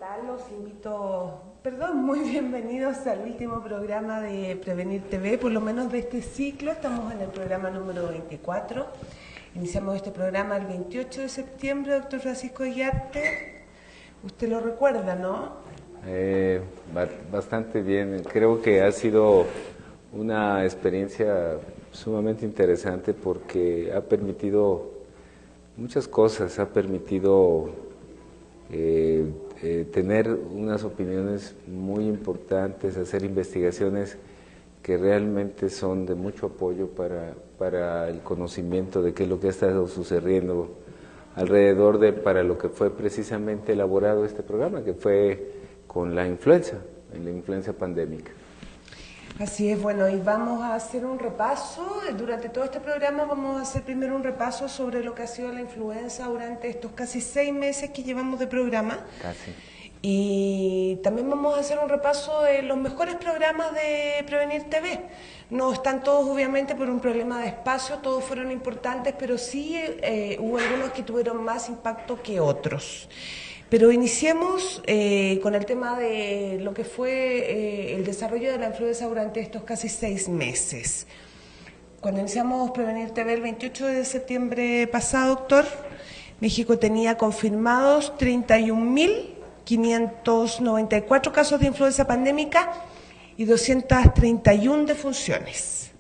tal? Los invito, muy bienvenidos al último programa de Prevenir TV, por lo menos de este ciclo. Estamos en el programa número 24. Iniciamos este programa el 28 de septiembre, doctor Francisco Iriarte. Usted lo recuerda, ¿no? Bastante bien. Creo que ha sido una experiencia sumamente interesante porque ha permitido muchas cosas, ha permitido tener unas opiniones muy importantes, hacer investigaciones que realmente son de mucho apoyo para el conocimiento de qué es lo que ha estado sucediendo alrededor de para lo que fue precisamente elaborado este programa, que fue con la influenza pandémica. Así es, bueno, y vamos a hacer un repaso. Durante todo este programa vamos a hacer primero un repaso sobre lo que ha sido la influenza durante estos casi 6 meses que llevamos de programa. Casi. Y también vamos a hacer un repaso de los mejores programas de Prevenir TV. No están todos, obviamente, por un problema de espacio, todos fueron importantes, pero sí hubo algunos que tuvieron más impacto que otros. Pero iniciemos con el tema de lo que fue el desarrollo de la influenza durante estos casi 6 meses. Cuando iniciamos Prevenir TV el 28 de septiembre pasado, doctor, México tenía confirmados 31.594 casos de influenza pandémica y 231 defunciones.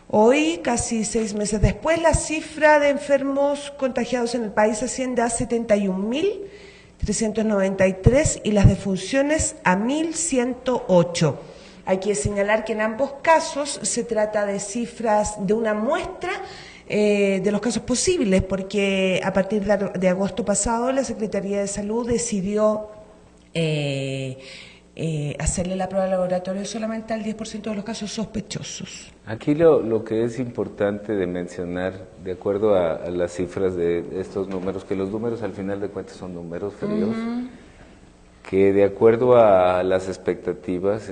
Hoy, casi 6 meses después, la cifra de enfermos contagiados en el país asciende a 71.393 y las defunciones a 1.108. Hay que señalar que en ambos casos se trata de cifras de una muestra de los casos posibles, porque a partir de agosto pasado la Secretaría de Salud decidió hacerle la prueba de laboratorio solamente al 10% de los casos sospechosos. Aquí lo que es importante de mencionar, de acuerdo a las cifras de estos números, que los números al final de cuentas son números fríos, que de acuerdo a las expectativas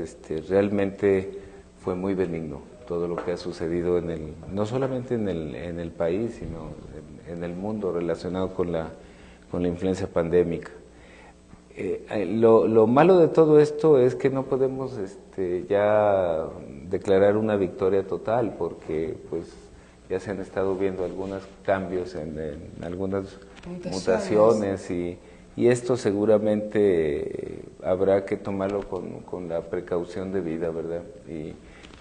realmente fue muy benigno todo lo que ha sucedido no solamente en el país, sino en el mundo relacionado con la influencia pandémica. Lo malo de todo esto es que no podemos ya declarar una victoria total, porque pues ya se han estado viendo algunos cambios en algunas mutaciones y esto seguramente habrá que tomarlo con la precaución debida, ¿verdad? Y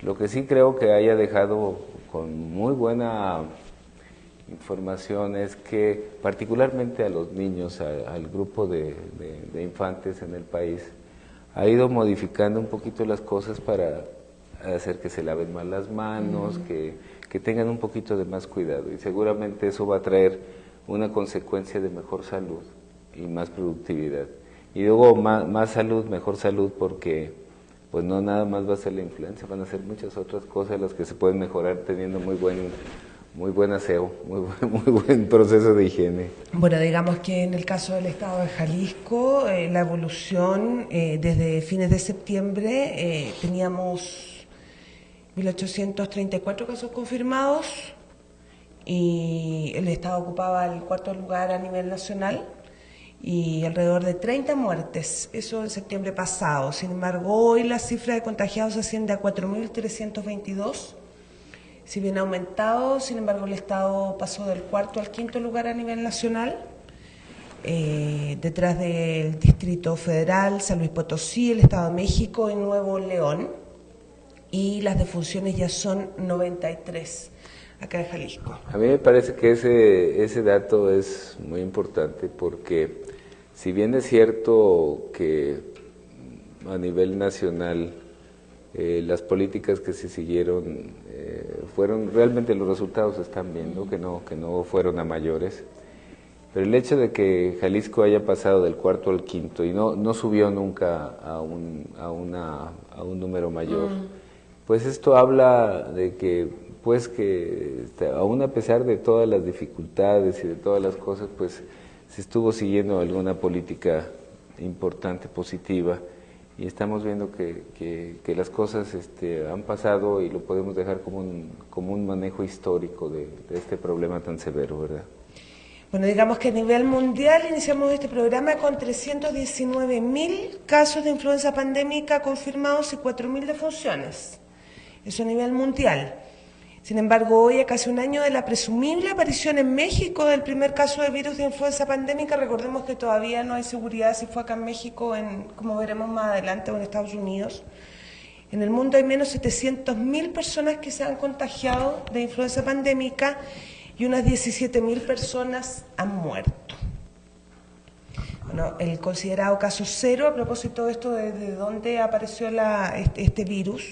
lo que sí creo que haya dejado con muy buena información es que particularmente a los niños, al grupo de infantes en el país, ha ido modificando un poquito las cosas para hacer que se laven más las manos, que tengan un poquito de más cuidado, y seguramente eso va a traer una consecuencia de mejor salud y más productividad. Y luego más salud, mejor salud, porque pues no nada más va a ser la influenza, van a ser muchas otras cosas las que se pueden mejorar teniendo muy buen aseo, muy buen proceso de higiene. Bueno, digamos que en el caso del estado de Jalisco, la evolución desde fines de septiembre teníamos 1.834 casos confirmados y el estado ocupaba el 4º lugar a nivel nacional y alrededor de 30 muertes, eso en septiembre pasado. Sin embargo, hoy la cifra de contagiados asciende a 4.322. Si bien ha aumentado, sin embargo el Estado pasó del 4º al 5º lugar a nivel nacional, detrás del Distrito Federal, San Luis Potosí, el Estado de México y Nuevo León, y las defunciones ya son 93 acá en Jalisco. A mí me parece que ese dato es muy importante porque si bien es cierto que a nivel nacional las políticas que se siguieron fueron, realmente los resultados se están viendo, que no fueron a mayores, pero el hecho de que Jalisco haya pasado del 4º al 5º y no subió nunca a un número mayor, pues esto habla de que aún a pesar de todas las dificultades y de todas las cosas, pues se estuvo siguiendo alguna política importante, positiva, y estamos viendo que las cosas han pasado y lo podemos dejar como un manejo histórico de este problema tan severo, ¿verdad? Bueno, digamos que a nivel mundial iniciamos este programa con 319.000 casos de influenza pandémica confirmados y 4.000 defunciones. Eso a nivel mundial. Sin embargo, hoy, a casi un año de la presumible aparición en México del primer caso de virus de influenza pandémica, recordemos que todavía no hay seguridad si fue acá en México, como veremos más adelante, o en Estados Unidos. En el mundo hay menos 700.000 personas que se han contagiado de influenza pandémica y unas 17.000 personas han muerto. Bueno, el considerado caso cero, a propósito de esto, desde dónde apareció este virus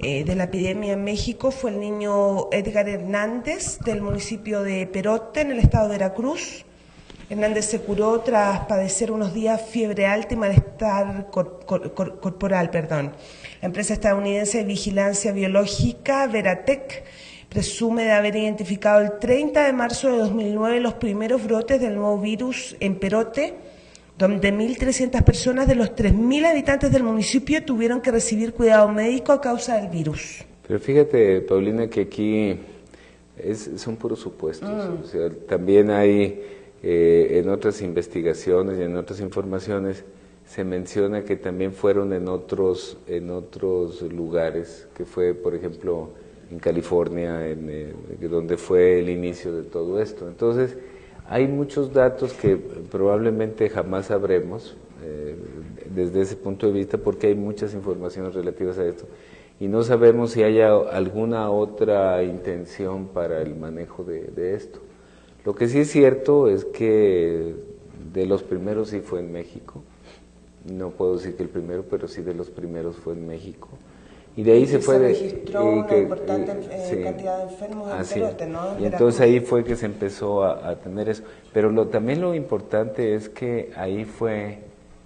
de la epidemia en México, fue el niño Edgar Hernández del municipio de Perote, en el estado de Veracruz. Hernández se curó tras padecer unos días fiebre alta y malestar corporal. La empresa estadounidense de vigilancia biológica Veratec presume de haber identificado el 30 de marzo de 2009 los primeros brotes del nuevo virus en Perote, donde 1.300 personas de los 3.000 habitantes del municipio tuvieron que recibir cuidado médico a causa del virus. Pero fíjate, Paulina, que aquí son puros supuestos. O sea, también hay, en otras investigaciones y en otras informaciones, se menciona que también fueron en otros lugares, que fue, por ejemplo, en California, donde fue el inicio de todo esto. Entonces, hay muchos datos que probablemente jamás sabremos desde ese punto de vista, porque hay muchas informaciones relativas a esto, y no sabemos si haya alguna otra intención para el manejo de esto. Lo que sí es cierto es que de los primeros sí fue en México, no puedo decir que el primero, pero sí de los primeros fue en México. Y de ahí se registró una importante cantidad de enfermos en Perote, ¿no? Y entonces ahí fue que se empezó a tener eso. Pero también lo importante es que ahí fue,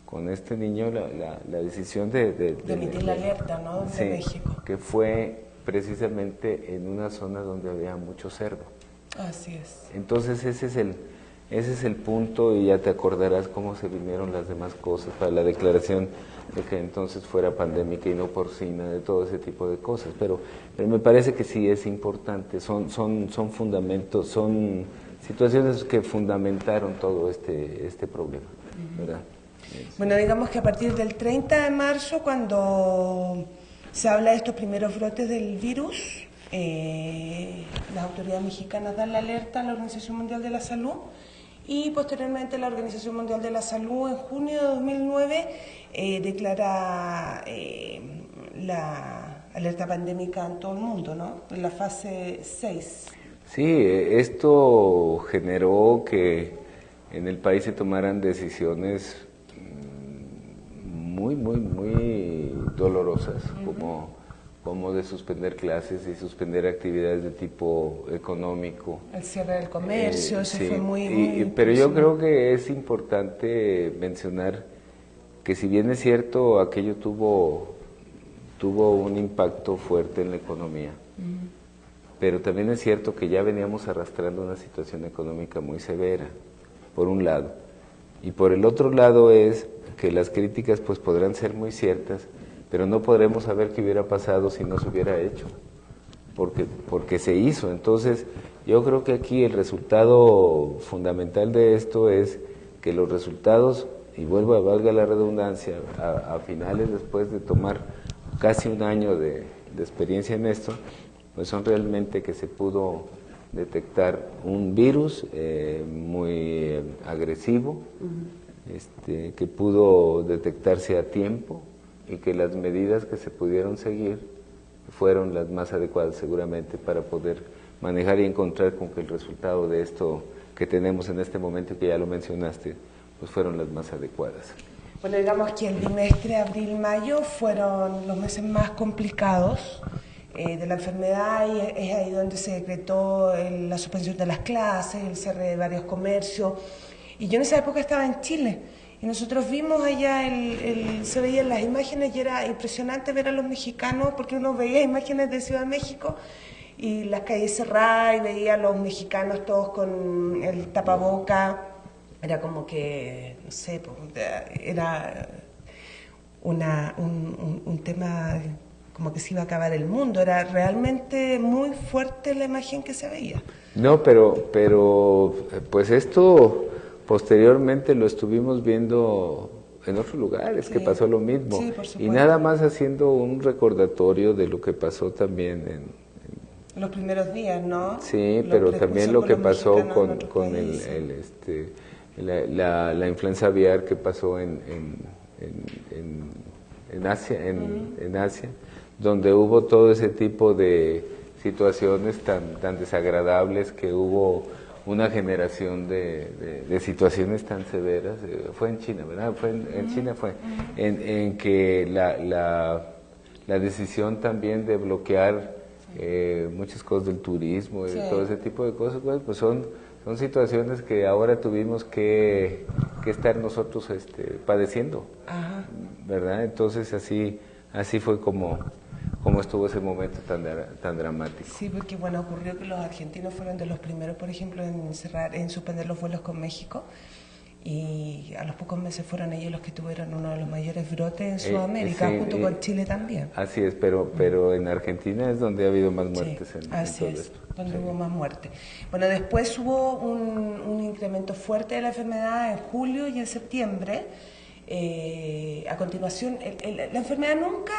con este niño, la decisión de emitir la alerta, ¿no? De México. Que fue precisamente en una zona donde había mucho cerdo. Así es. Entonces ese es el punto, y ya te acordarás cómo se vinieron las demás cosas para la declaración de que entonces fuera pandémica y no porcina, de todo ese tipo de cosas. Pero me parece que sí es importante, son fundamentos, son situaciones que fundamentaron todo este problema, ¿verdad? Bueno, digamos que a partir del 30 de marzo, cuando se habla de estos primeros brotes del virus, las autoridades mexicanas dan la alerta a la Organización Mundial de la Salud, y posteriormente la Organización Mundial de la Salud en junio de 2009 declara la alerta pandémica en todo el mundo, ¿no? En la fase 6. Sí, esto generó que en el país se tomaran decisiones muy dolorosas, como de suspender clases y suspender actividades de tipo económico. El cierre del comercio, eso sí, fue muy pero yo creo que es importante mencionar que, si bien es cierto, aquello tuvo un impacto fuerte en la economía, pero también es cierto que ya veníamos arrastrando una situación económica muy severa, por un lado, y por el otro lado es que las críticas pues podrán ser muy ciertas, pero no podremos saber qué hubiera pasado si no se hubiera hecho, porque se hizo. Entonces, yo creo que aquí el resultado fundamental de esto es que los resultados, y valga la redundancia, a finales, después de tomar casi un año de experiencia en esto, pues son realmente que se pudo detectar un virus muy agresivo, que pudo detectarse a tiempo, y que las medidas que se pudieron seguir fueron las más adecuadas seguramente para poder manejar y encontrar con que el resultado de esto que tenemos en este momento, que ya lo mencionaste, pues fueron las más adecuadas. Bueno, digamos que el bimestre abril-mayo fueron los meses más complicados de la enfermedad, y es ahí donde se decretó la suspensión de las clases, el cierre de varios comercios, y yo en esa época estaba en Chile. Y nosotros vimos allá, se veían las imágenes y era impresionante ver a los mexicanos, porque uno veía imágenes de Ciudad de México y las calles cerradas, y veía a los mexicanos todos con el tapaboca. Era como que, no sé, era un tema como que se iba a acabar el mundo. Era realmente muy fuerte la imagen que se veía. No, pero pues esto posteriormente lo estuvimos viendo en otros lugares, Sí. que pasó lo mismo. Sí, por supuesto. Y nada más haciendo un recordatorio de lo que pasó también Los primeros días, ¿no? sí, Los pero prejuicios también lo por que los pasó mexicanos en otros con países. la influenza aviar que pasó en Asia, en Asia, donde hubo todo ese tipo de situaciones tan desagradables, que hubo una generación de situaciones tan severas. Fue en China, ¿verdad? En China fue, en que la decisión también de bloquear muchas cosas del turismo y todo ese tipo de cosas, pues son situaciones que ahora tuvimos que estar nosotros padeciendo, Ajá. ¿verdad? Entonces así fue como estuvo ese momento tan dramático. Sí, porque bueno, ocurrió que los argentinos fueron de los primeros, por ejemplo, en suspender los vuelos con México, y a los pocos meses fueron ellos los que tuvieron uno de los mayores brotes en Sudamérica, sí, junto con Chile también. Así es, pero en Argentina es donde ha habido más muertes Sí, en así todo es, esto. donde Sí. hubo más muertes. Bueno, después hubo un incremento fuerte de la enfermedad en julio y en septiembre. A continuación, la enfermedad nunca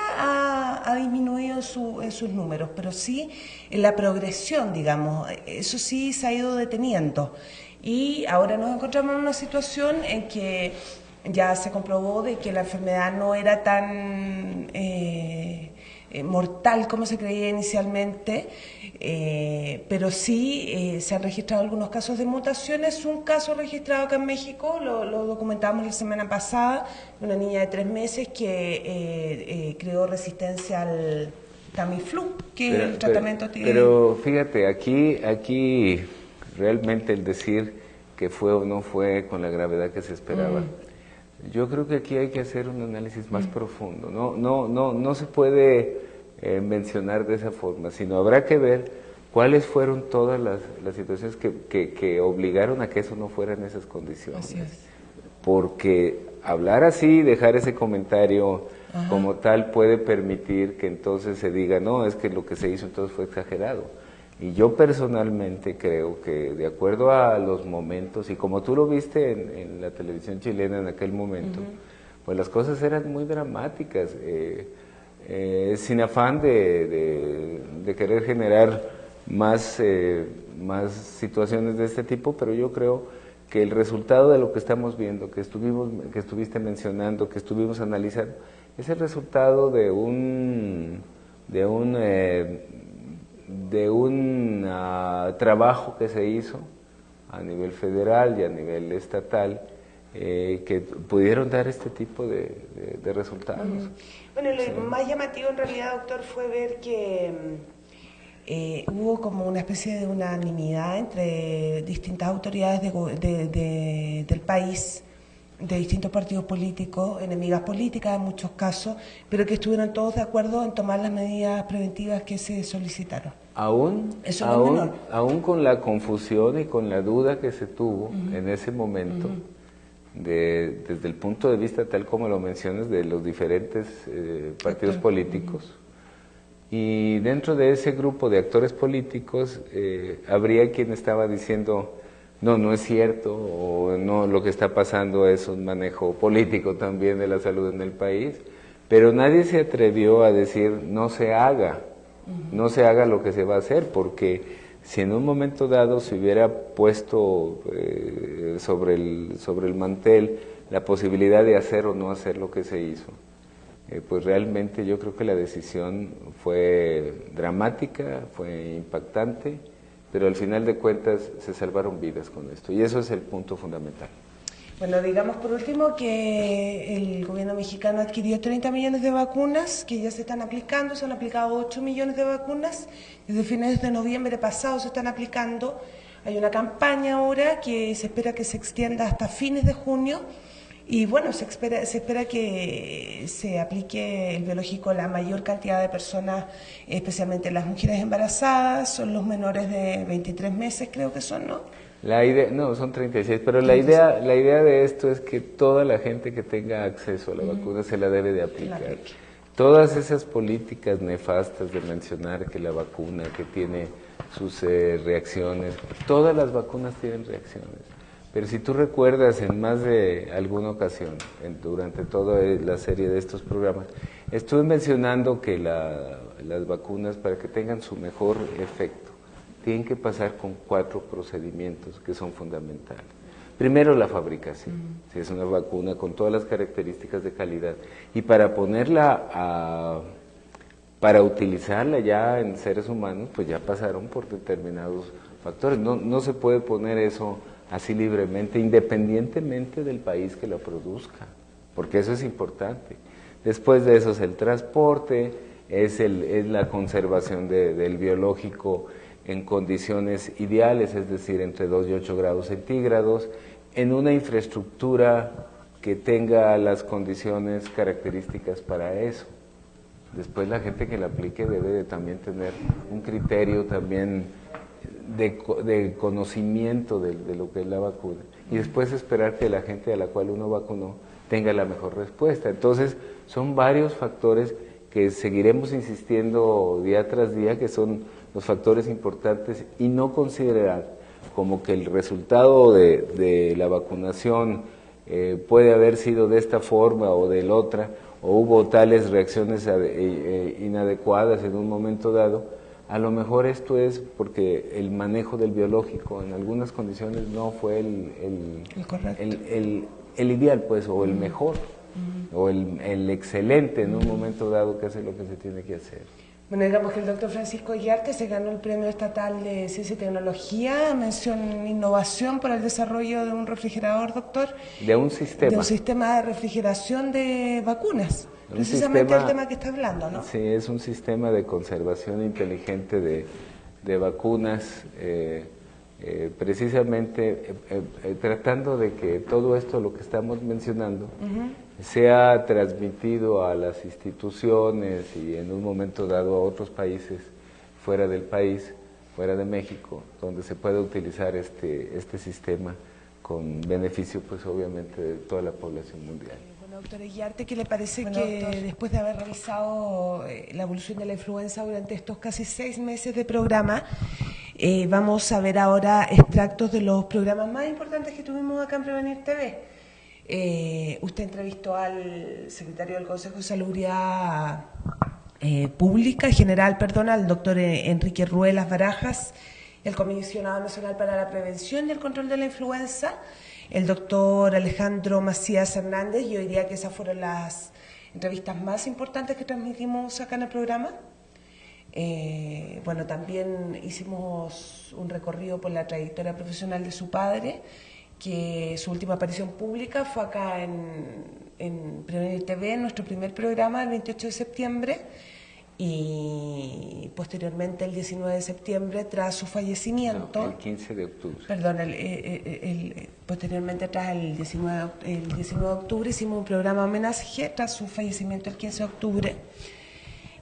ha disminuido en sus números, pero sí en la progresión, digamos, eso sí se ha ido deteniendo. Y ahora nos encontramos en una situación en que ya se comprobó de que la enfermedad no era tan mortal como se creía inicialmente, pero sí se han registrado algunos casos de mutaciones. Un caso registrado acá en México, lo documentamos la semana pasada, de una niña de 3 meses que creó resistencia al Tamiflu, que es el tratamiento pero fíjate, aquí realmente el decir que fue o no fue con la gravedad que se esperaba, yo creo que aquí hay que hacer un análisis más profundo. No se puede mencionar de esa forma, sino habrá que ver cuáles fueron todas las situaciones que obligaron a que eso no fuera en esas condiciones. Así es. Porque hablar así, dejar ese comentario como tal, puede permitir que entonces se diga, no, es que lo que se hizo entonces fue exagerado. Y yo personalmente creo que, de acuerdo a los momentos, y como tú lo viste en la televisión chilena en aquel momento, pues las cosas eran muy dramáticas, sin afán de querer generar más situaciones de este tipo, pero yo creo que el resultado de lo que estamos viendo, que estuviste mencionando, que estuvimos analizando, es el resultado de un trabajo que se hizo a nivel federal y a nivel estatal, que pudieron dar este tipo de resultados. Bueno, lo más llamativo en realidad, doctor, fue ver que hubo como una especie de unanimidad entre distintas autoridades del país, de distintos partidos políticos, enemigas políticas en muchos casos, pero que estuvieron todos de acuerdo en tomar las medidas preventivas que se solicitaron. Aún con la confusión y con la duda que se tuvo en ese momento, desde el punto de vista tal como lo mencionas, de los diferentes partidos políticos, y dentro de ese grupo de actores políticos habría quien estaba diciendo, no es cierto, o no, lo que está pasando es un manejo político también de la salud en el país, pero nadie se atrevió a decir no se haga lo que se va a hacer, porque si en un momento dado se hubiera puesto sobre el mantel la posibilidad de hacer o no hacer lo que se hizo, pues realmente yo creo que la decisión fue dramática, fue impactante, pero al final de cuentas se salvaron vidas con esto, y eso es el punto fundamental. Bueno, digamos por último que el gobierno mexicano adquirió 30 millones de vacunas que ya se están aplicando, se han aplicado 8 millones de vacunas, desde fines de noviembre pasado se están aplicando. Hay una campaña ahora que se espera que se extienda hasta fines de junio, y bueno, se espera que se aplique el biológico a la mayor cantidad de personas, especialmente las mujeres embarazadas, son los menores de 23 meses creo que son, ¿no? No, son 36, pero la idea de esto es que toda la gente que tenga acceso a la vacuna se la debe de aplicar. Todas esas políticas nefastas de mencionar que la vacuna, que tiene sus reacciones, todas las vacunas tienen reacciones. Pero si tú recuerdas, en más de alguna ocasión, durante toda la serie de estos programas, estuve mencionando que las vacunas, para que tengan su mejor efecto, tienen que pasar con 4 procedimientos que son fundamentales. Primero, la fabricación. Si es una vacuna con todas las características de calidad. Y para ponerla para utilizarla ya en seres humanos, pues ya pasaron por determinados factores. No se puede poner eso así libremente, independientemente del país que la produzca, porque eso es importante. Después de eso es el transporte, es la conservación del biológico en condiciones ideales, es decir, entre 2 y 8 grados centígrados, en una infraestructura que tenga las condiciones características para eso. Después la gente que la aplique debe de también tener un criterio también de conocimiento de lo que es la vacuna, y después esperar que la gente a la cual uno vacunó tenga la mejor respuesta. Entonces son varios factores que seguiremos insistiendo día tras día, que son los factores importantes, y no considerar como que el resultado de la vacunación puede haber sido de esta forma o de la otra, o hubo tales reacciones inadecuadas en un momento dado. A lo mejor esto es porque el manejo del biológico en algunas condiciones no fue el ideal, pues, o el mejor, o el excelente en un momento dado, que hace lo que se tiene que hacer. Bueno, digamos que el doctor Francisco Illarte se ganó el Premio Estatal de Ciencia y Tecnología, mención innovación por el desarrollo de un refrigerador, doctor. De un sistema. De un sistema de refrigeración de vacunas. Precisamente el tema que está hablando, ¿no? Sí, es un sistema de conservación inteligente de vacunas, precisamente tratando de que todo esto, lo que estamos mencionando, sea transmitido a las instituciones y en un momento dado a otros países fuera del país, fuera de México, donde se pueda utilizar este sistema con beneficio, pues obviamente, de toda la población mundial. Doctora Illarte, ¿qué le parece que después de haber revisado la evolución de la influenza durante estos casi 6 meses de programa, vamos a ver ahora extractos de los programas más importantes que tuvimos acá en Prevenir TV? Usted entrevistó al secretario del Consejo de Salubridad Pública, al doctor Enrique Ruelas Barajas, el Comisionado Nacional para la Prevención y el Control de la Influenza, el doctor Alejandro Macías Hernández. Yo diría que esas fueron las entrevistas más importantes que transmitimos acá en el programa. Bueno, también hicimos un recorrido por la trayectoria profesional de su padre, que su última aparición pública fue acá en Prevenir TV, en nuestro primer programa, el 28 de septiembre, y posteriormente el 19 de septiembre, tras su fallecimiento. No, el 15 de octubre. Perdón, posteriormente, tras el 19 de octubre, hicimos un programa homenaje tras su fallecimiento el 15 de octubre.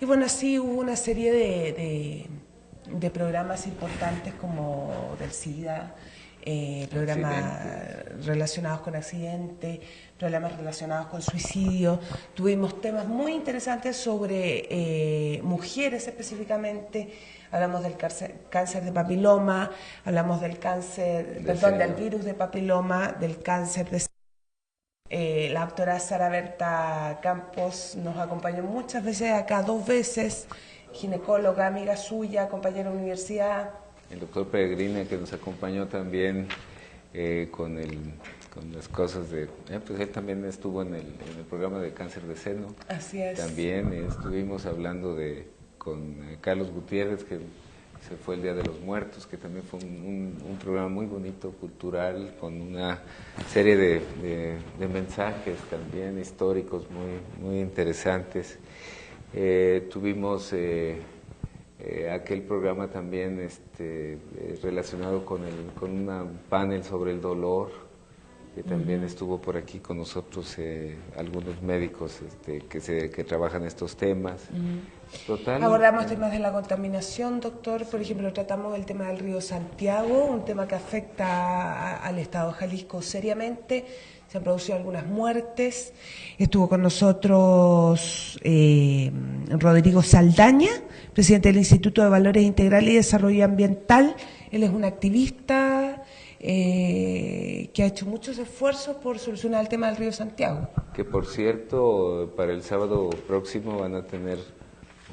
Y bueno, así hubo una serie de programas importantes como del SIDA, programas relacionados con accidentes, problemas relacionados con suicidio. Tuvimos temas muy interesantes sobre mujeres específicamente. Hablamos del cáncer de papiloma, hablamos del del virus de papiloma, del cáncer de la doctora Sara Berta Campos nos acompañó muchas veces acá, 2 veces, ginecóloga, amiga suya, compañera de universidad. El doctor Peregrina, que nos acompañó también con las cosas de... pues él también estuvo en el programa de cáncer de seno. Así es. También estuvimos hablando con Carlos Gutiérrez, que se fue el Día de los Muertos, que también fue un programa muy bonito, cultural, con una serie de mensajes también históricos muy interesantes. Tuvimos aquel programa también relacionado con un panel sobre el dolor, que también estuvo por aquí con nosotros, algunos médicos que trabajan estos temas. Total. Abordamos temas de la contaminación, doctor. Por ejemplo, tratamos el tema del río Santiago, un tema que afecta al estado de Jalisco seriamente. Se han producido algunas muertes. Estuvo con nosotros Rodrigo Saldaña, presidente del Instituto de Valores Integrales y Desarrollo Ambiental. Él es un activista que ha hecho muchos esfuerzos por solucionar el tema del río Santiago. Que por cierto, para el sábado próximo van a tener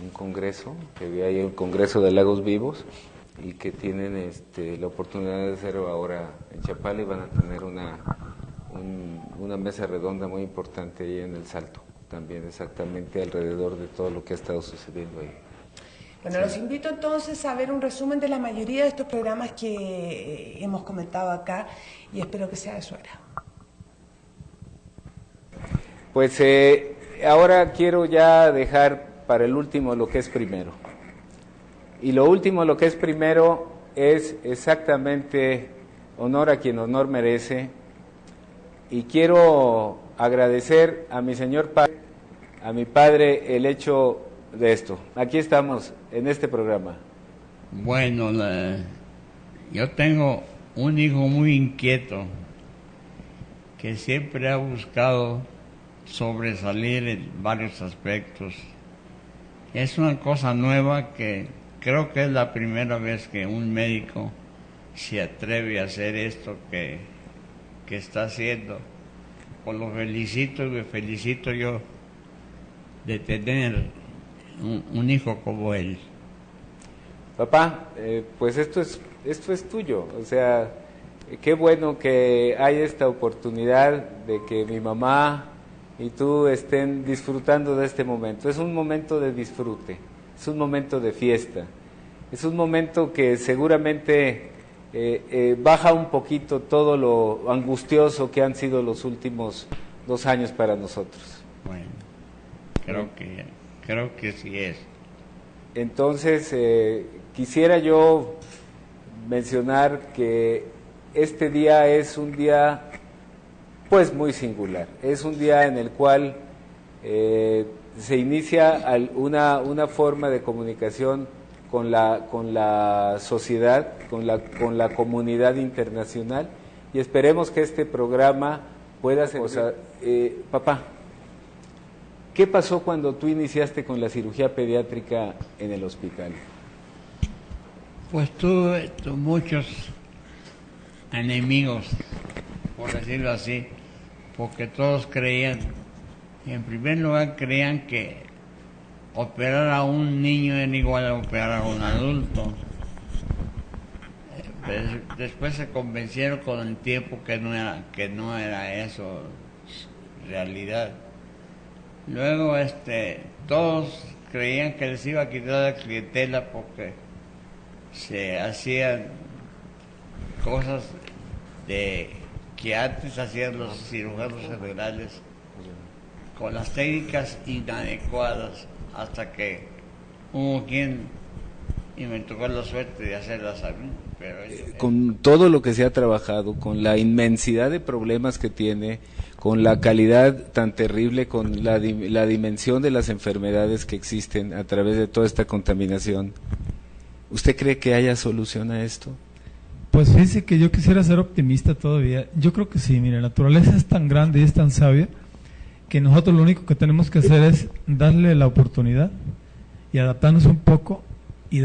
un congreso, que hay el Congreso de Lagos Vivos, y que tienen la oportunidad de hacerlo ahora en Chapala, y van a tener una mesa redonda muy importante ahí en El Salto, también exactamente alrededor de todo lo que ha estado sucediendo ahí. Bueno, los invito entonces a ver un resumen de la mayoría de estos programas que hemos comentado acá, y espero que sea de su agrado. Pues ahora quiero ya dejar para el último lo que es primero. Y lo último, lo que es primero, es exactamente honor a quien honor merece. Y quiero agradecer a mi señor padre, a mi padre, el hecho de esto. Aquí estamos en este programa. Bueno, yo tengo un hijo muy inquieto que siempre ha buscado sobresalir en varios aspectos. Es una cosa nueva que creo que es la primera vez que un médico se atreve a hacer esto que está haciendo. Pues lo felicito y me felicito yo de tener un hijo como él. Papá, pues esto es tuyo, o sea, qué bueno que hay esta oportunidad de que mi mamá y tú estén disfrutando de este momento. Es un momento de disfrute, es un momento de fiesta, es un momento que seguramente baja un poquito todo lo angustioso que han sido los últimos 2 años para nosotros. Bueno, creo que sí es. Entonces, quisiera yo mencionar que este día es un día pues muy singular. Es un día en el cual se inicia una forma de comunicación con la sociedad, con la comunidad internacional, y esperemos que este programa pueda ser. O sea, papá, ¿qué pasó cuando tú iniciaste con la cirugía pediátrica en el hospital? Pues tuve muchos enemigos, por decirlo así, porque todos creían, en primer lugar creían que operar a un niño era igual a operar a un adulto. Después se convencieron con el tiempo que no era eso realidad. Luego todos creían que les iba a quitar la clientela porque se hacían cosas que antes hacían los cirujanos generales con las técnicas inadecuadas, hasta que hubo quien, y me tocó la suerte de hacerlas a mí. Pero con todo lo que se ha trabajado, con la inmensidad de problemas que tiene, con la calidad tan terrible, con la dimensión de las enfermedades que existen a través de toda esta contaminación, ¿usted cree que haya solución a esto? Pues fíjese que yo quisiera ser optimista todavía. Yo creo que sí, mire, la naturaleza es tan grande y es tan sabia que nosotros lo único que tenemos que hacer es darle la oportunidad y adaptarnos un poco y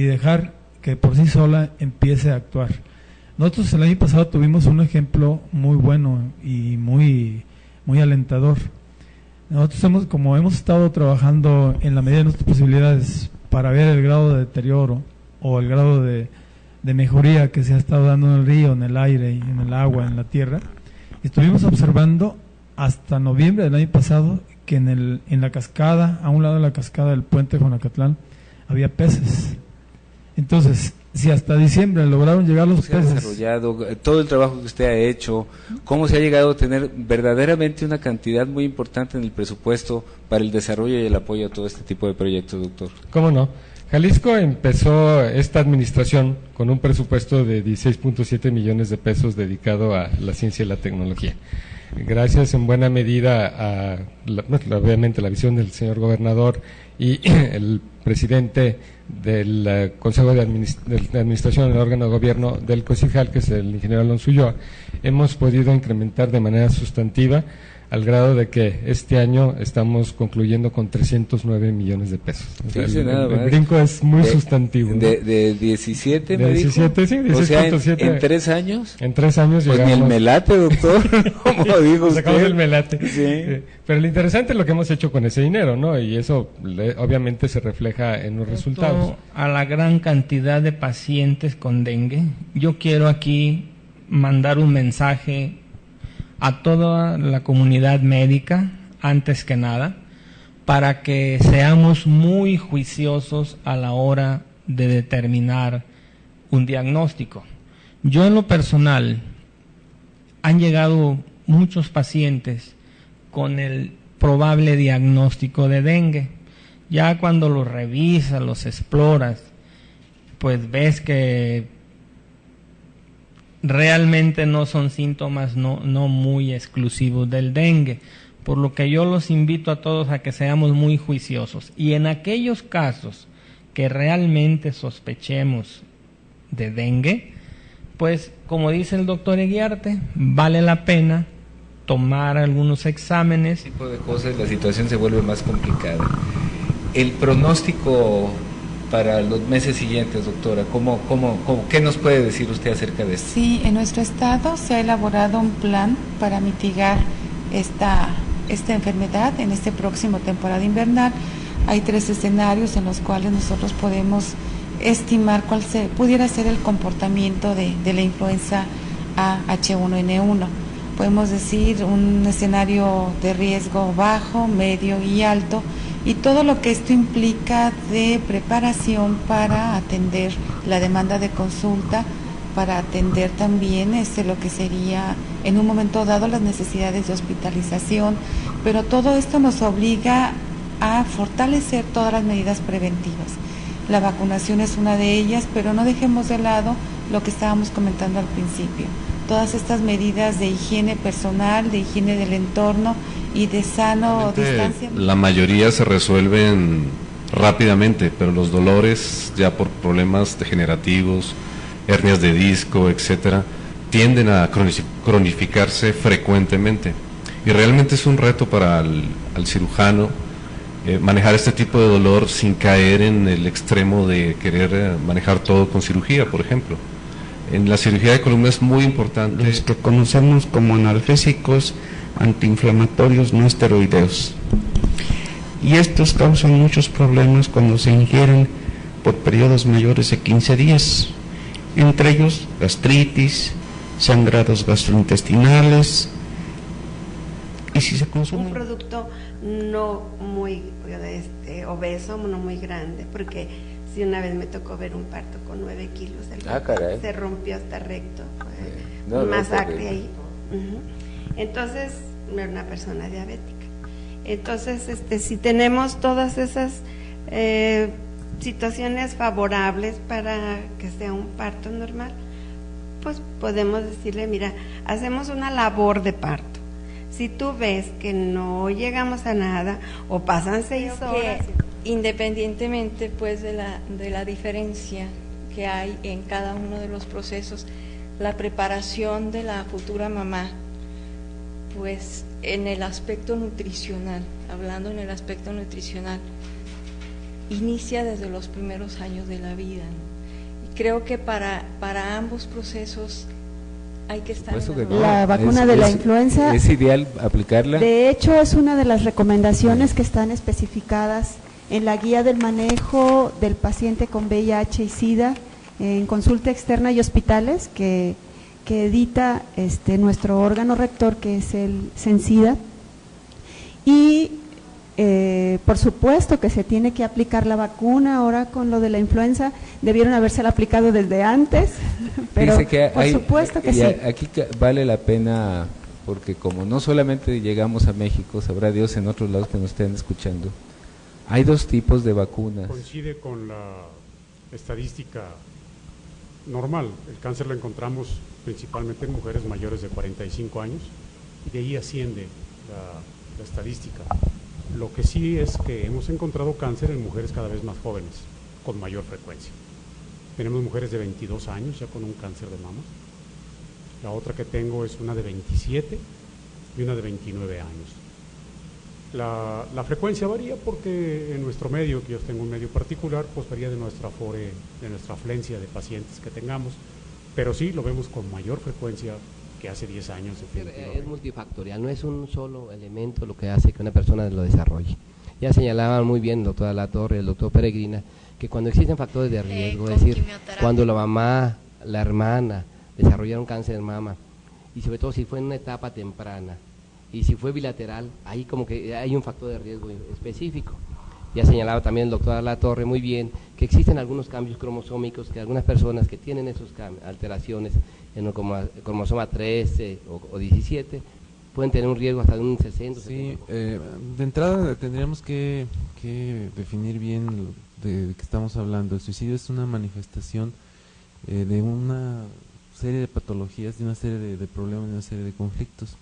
dejar que por sí sola empiece a actuar. Nosotros el año pasado tuvimos un ejemplo muy bueno y muy alentador. Nosotros como hemos estado trabajando en la medida de nuestras posibilidades para ver el grado de deterioro o el grado de mejoría que se ha estado dando en el río, en el aire, en el agua, en la tierra, estuvimos observando hasta noviembre del año pasado que en la cascada, a un lado de la cascada del puente Jonacatlán, había peces. Entonces, si hasta diciembre lograron llegar los peces. Se ha desarrollado todo el trabajo que usted ha hecho, cómo se ha llegado a tener verdaderamente una cantidad muy importante en el presupuesto para el desarrollo y el apoyo a todo este tipo de proyectos, doctor. ¿Cómo no? Jalisco empezó esta administración con un presupuesto de 16.7 millones de pesos dedicado a la ciencia y la tecnología. Gracias en buena medida a, obviamente, la visión del señor gobernador y el presidente del Consejo de Administración del órgano de gobierno del COCIJAL, que es el ingeniero Alonso Ulloa, hemos podido incrementar de manera sustantiva al grado de que este año estamos concluyendo con 309 millones de pesos. O sea, el brinco es muy sustantivo, ¿no? De 17, de 17, sí, 16.7. O sea, ¿en 3 años? En 3 años pues llegamos. Ni el melate, doctor, como dijo usted. Sacamos el melate. Sí. Pero lo interesante es lo que hemos hecho con ese dinero, ¿no? Y eso obviamente se refleja en los resultados. A la gran cantidad de pacientes con dengue, yo quiero aquí mandar un mensaje a toda la comunidad médica, antes que nada, para que seamos muy juiciosos a la hora de determinar un diagnóstico. Yo en lo personal, han llegado muchos pacientes con el probable diagnóstico de dengue. Ya cuando los revisas, los exploras, pues ves que realmente no son síntomas no muy exclusivos del dengue, por lo que yo los invito a todos a que seamos muy juiciosos, y en aquellos casos que realmente sospechemos de dengue, pues como dice el doctor Eguiarte, vale la pena tomar algunos exámenes. Este tipo de cosas, la situación se vuelve más complicada. El pronóstico para los meses siguientes, doctora, ¿qué nos puede decir usted acerca de esto? Sí, en nuestro estado se ha elaborado un plan para mitigar esta enfermedad en este próximo temporada invernal. Hay 3 escenarios en los cuales nosotros podemos estimar cuál pudiera ser el comportamiento de la influenza H1N1. Podemos decir un escenario de riesgo bajo, medio y alto, y todo lo que esto implica de preparación para atender la demanda de consulta, para atender también lo que sería en un momento dado las necesidades de hospitalización, pero todo esto nos obliga a fortalecer todas las medidas preventivas. La vacunación es una de ellas, pero no dejemos de lado lo que estábamos comentando al principio. Todas estas medidas de higiene personal, de higiene del entorno y de sano distancia. La mayoría se resuelven rápidamente, pero los dolores ya por problemas degenerativos, hernias de disco, etcétera, tienden a cronificarse frecuentemente. Y realmente es un reto para al cirujano manejar este tipo de dolor sin caer en el extremo de querer manejar todo con cirugía, por ejemplo. En la cirugía de columna es muy importante. Los que conocemos como analgésicos antiinflamatorios no esteroideos. Y estos causan muchos problemas cuando se ingieren por periodos mayores de 15 días. Entre ellos, gastritis, sangrados gastrointestinales. Y si se consume un producto no muy obeso, no muy grande, porque si una vez me tocó ver un parto con 9 kilos, se rompió hasta recto, masacre ahí. Entonces, era una persona diabética. Entonces, si tenemos todas esas situaciones favorables para que sea un parto normal, pues podemos decirle, mira, hacemos una labor de parto. Si tú ves que no llegamos a nada o pasan 6 horas, independientemente pues de la diferencia que hay en cada uno de los procesos, la preparación de la futura mamá, pues en el aspecto nutricional, hablando en el aspecto nutricional, inicia desde los primeros años de la vida, ¿no? Y creo que para ambos procesos hay que estar la vacuna de la influenza. ¿Es ideal aplicarla? De hecho, es una de las recomendaciones que están especificadas en la guía del manejo del paciente con VIH y SIDA en consulta externa y hospitales que edita nuestro órgano rector, que es el CENSIDA, y por supuesto que se tiene que aplicar la vacuna. Ahora con lo de la influenza debieron habérsela aplicado desde antes, pero por supuesto que sí. Aquí vale la pena, porque como no solamente llegamos a México, sabrá Dios en otros lados que nos estén escuchando, Hay dos tipos de vacunas. Coincide con la estadística normal. El cáncer lo encontramos principalmente en mujeres mayores de 45 años y de ahí asciende la estadística. Lo que sí es que hemos encontrado cáncer en mujeres cada vez más jóvenes, con mayor frecuencia. Tenemos mujeres de 22 años ya con un cáncer de mama. La otra que tengo es una de 27 y una de 29 años. La frecuencia varía porque en nuestro medio, que yo tengo un medio particular, pues varía de nuestra afluencia de pacientes que tengamos, pero sí lo vemos con mayor frecuencia que hace 10 años. Es multifactorial, no es un solo elemento lo que hace que una persona lo desarrolle. Ya señalaban muy bien el doctor Alatorre, el doctor Peregrina, que cuando existen factores de riesgo, es decir, cuando la mamá, la hermana desarrollaron cáncer de mama, y sobre todo si fue en una etapa temprana, y si fue bilateral, ahí como que hay un factor de riesgo específico. Ya señalaba también el doctor Alatorre muy bien que existen algunos cambios cromosómicos que algunas personas que tienen esos alteraciones en el cromosoma 13 o 17 pueden tener un riesgo hasta de un 60. Sí, de entrada tendríamos que definir bien de qué estamos hablando. El suicidio es una manifestación de una serie de patologías, de una serie de problemas, de una serie de conflictos.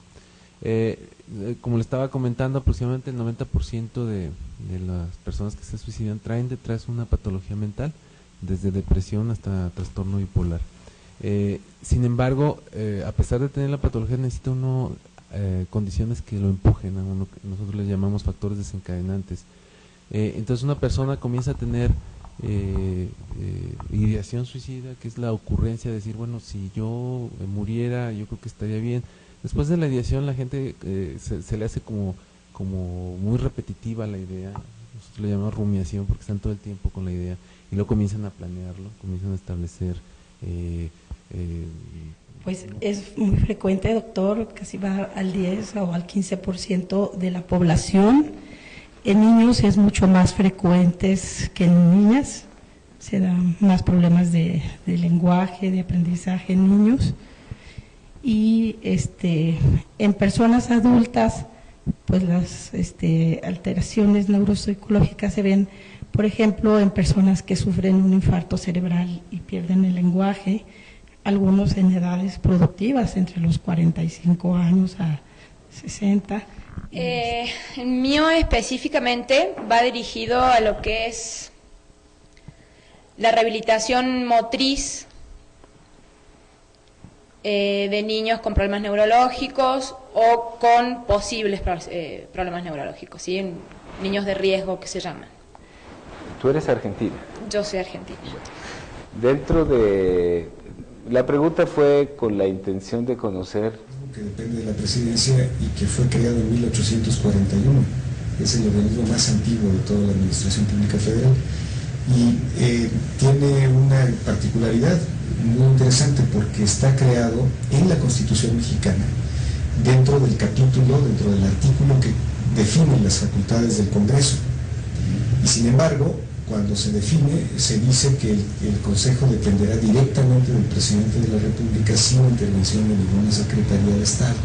Como le estaba comentando, aproximadamente el 90% de las personas que se suicidan traen detrás una patología mental, desde depresión hasta trastorno bipolar. Sin embargo, a pesar de tener la patología, necesita uno condiciones que lo empujen a uno, que nosotros les llamamos factores desencadenantes. Entonces una persona comienza a tener ideación suicida, que es la ocurrencia de decir, bueno, si yo muriera, yo creo que estaría bien. Después de la ideación, la gente se le hace como muy repetitiva la idea. Nosotros le llamamos rumiación porque están todo el tiempo con la idea y luego comienzan a planearlo, comienzan a establecer. Pues es muy frecuente, doctor, casi va al 10 o al 15% de la población. En niños es mucho más frecuente que en niñas, se dan más problemas de lenguaje, de aprendizaje en niños. Y en personas adultas, pues las alteraciones neuropsicológicas se ven, por ejemplo, en personas que sufren un infarto cerebral y pierden el lenguaje, algunos en edades productivas, entre los 45 años a 60. El mío específicamente va dirigido a lo que es la rehabilitación motriz de niños con problemas neurológicos o con posibles problemas neurológicos, ¿sí? Niños de riesgo que se llaman. ¿Tú eres argentina? Yo soy argentina. Dentro de... La pregunta fue con la intención de conocer... Que depende de la presidencia y que fue creado en 1841. Es el organismo más antiguo de toda la Administración Pública Federal y tiene una particularidad muy interesante porque está creado en la Constitución mexicana dentro del capítulo, dentro del artículo que define las facultades del Congreso. Y sin embargo, cuando se define, se dice que el Consejo dependerá directamente del Presidente de la República sin intervención de ninguna Secretaría de Estado.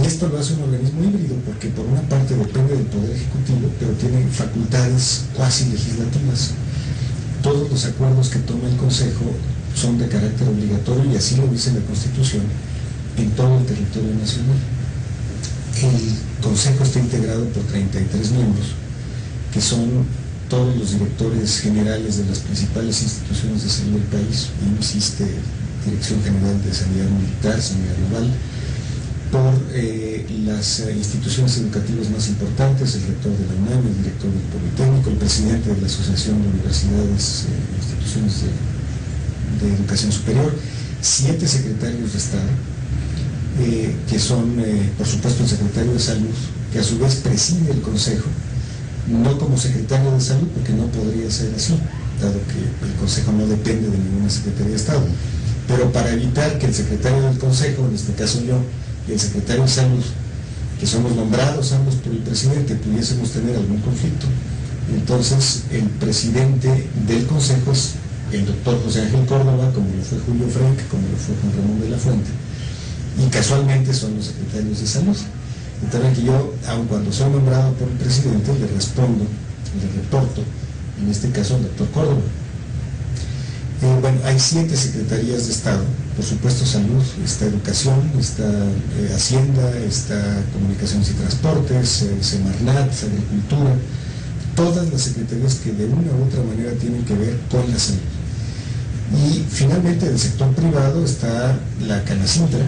Y esto lo hace un organismo híbrido porque por una parte depende del Poder Ejecutivo, pero tiene facultades cuasi legislativas. Todos los acuerdos que toma el Consejo son de carácter obligatorio y así lo dice la Constitución en todo el territorio nacional. El Consejo está integrado por 33 miembros, que son todos los directores generales de las principales instituciones de salud del país, IMSS, Dirección General de Sanidad Militar, Sanidad Global, por las instituciones educativas más importantes, el rector de la UNAM, el director del Politécnico, el presidente de la Asociación de Universidades e Instituciones de Educación Superior, 7 secretarios de Estado, que son, por supuesto, el secretario de Salud, que a su vez preside el Consejo, no como secretario de Salud, porque no podría ser así, dado que el Consejo no depende de ninguna Secretaría de Estado, pero para evitar que el secretario del Consejo, en este caso yo, y el secretario de Salud, que somos nombrados ambos por el presidente, pudiésemos tener algún conflicto, entonces el presidente del Consejo es el doctor José Ángel Córdoba, como lo fue Julio Frank, como lo fue Juan Ramón de la Fuente, y casualmente son los secretarios de Salud. Entonces que yo, aun cuando soy nombrado por el presidente, le respondo de Porto, en este caso el doctor Córdoba. Bueno, hay 7 secretarías de Estado, por supuesto salud, está educación, está Hacienda, está comunicaciones y transportes, Semarnat, agricultura, todas las secretarías que de una u otra manera tienen que ver con la salud. Y finalmente del sector privado está la Canacintra,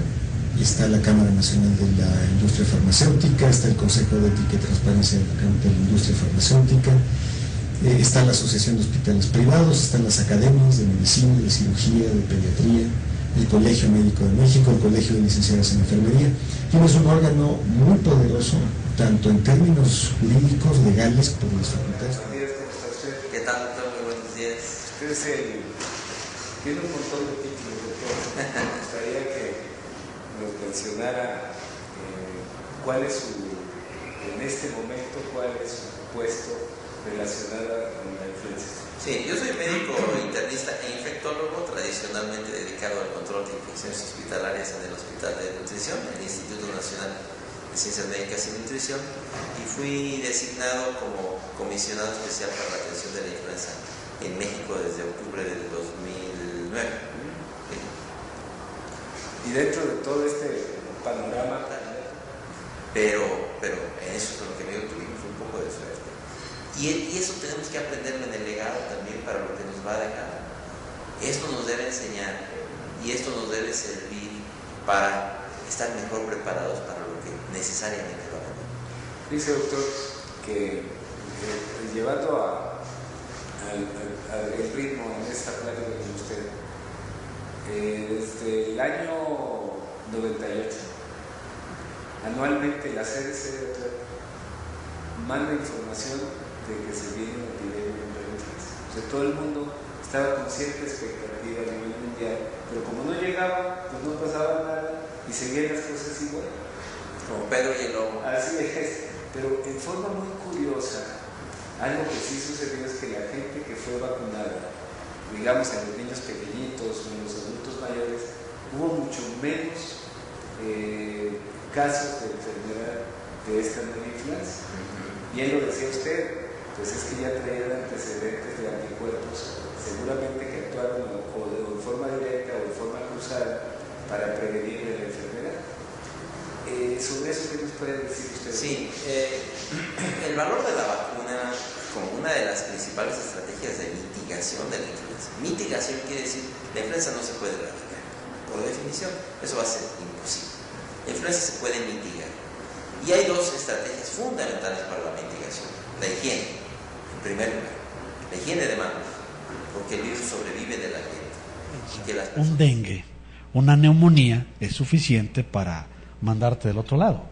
está la Cámara Nacional de la Industria Farmacéutica, está el Consejo de Ética y Transparencia de la Industria Farmacéutica, está la Asociación de Hospitales Privados, están las academias de medicina, de cirugía, de pediatría, el Colegio Médico de México, el Colegio de Licenciadas en Enfermería. Tienes un órgano muy poderoso, tanto en términos jurídicos, legales, por las facultades. Buenos días, ¿cómo está usted? ¿Qué tal, doctor? Muy buenos días. Usted tiene un montón de títulos, doctor. Me gustaría que nos mencionara cuál es en este momento, cuál es su puesto relacionada con la influenza. Sí, yo soy médico internista e infectólogo, tradicionalmente dedicado al control de infecciones hospitalarias en el Hospital de Nutrición, el Instituto Nacional de Ciencias Médicas y Nutrición, y fui designado como comisionado especial para la atención de la influenza en México desde octubre del 2009. Y dentro de todo este panorama, pero en eso es lo que me digo, tuvimos un poco de suerte. Y eso tenemos que aprenderlo en el legado también para lo que nos va a dejar. Esto nos debe enseñar y esto nos debe servir para estar mejor preparados para lo que necesariamente va a venir. Dice, doctor, que llevando el ritmo en esta plática con usted, desde el año 98, anualmente la CDC manda información de que se viene una epidemia de influenza. O sea, todo el mundo estaba con cierta expectativa a nivel mundial, pero como no llegaba, pues no pasaba nada y seguían las cosas igual. Como Pedro y el Lobo. Así es, pero en forma muy curiosa, algo que sí sucedió es que la gente que fue vacunada, digamos en los niños pequeñitos o en los adultos mayores, hubo mucho menos casos de enfermedad de esta nueva influenza. Bien lo decía usted, pues es que ya traían antecedentes de anticuerpos, seguramente que actuaron o de forma directa o de forma cruzada para prevenir la enfermedad. Sobre eso, ¿qué nos puede decir usted? Sí, el valor de la vacuna como una de las principales estrategias de mitigación de la influenza. Mitigación quiere decir, la influenza no se puede erradicar, por definición, eso va a ser imposible. La influenza se puede mitigar. Y hay 2 estrategias fundamentales para la mitigación. La higiene, en primer lugar. La higiene de manos, porque el virus sobrevive del ambiente. Un dengue, una neumonía es suficiente para mandarte del otro lado.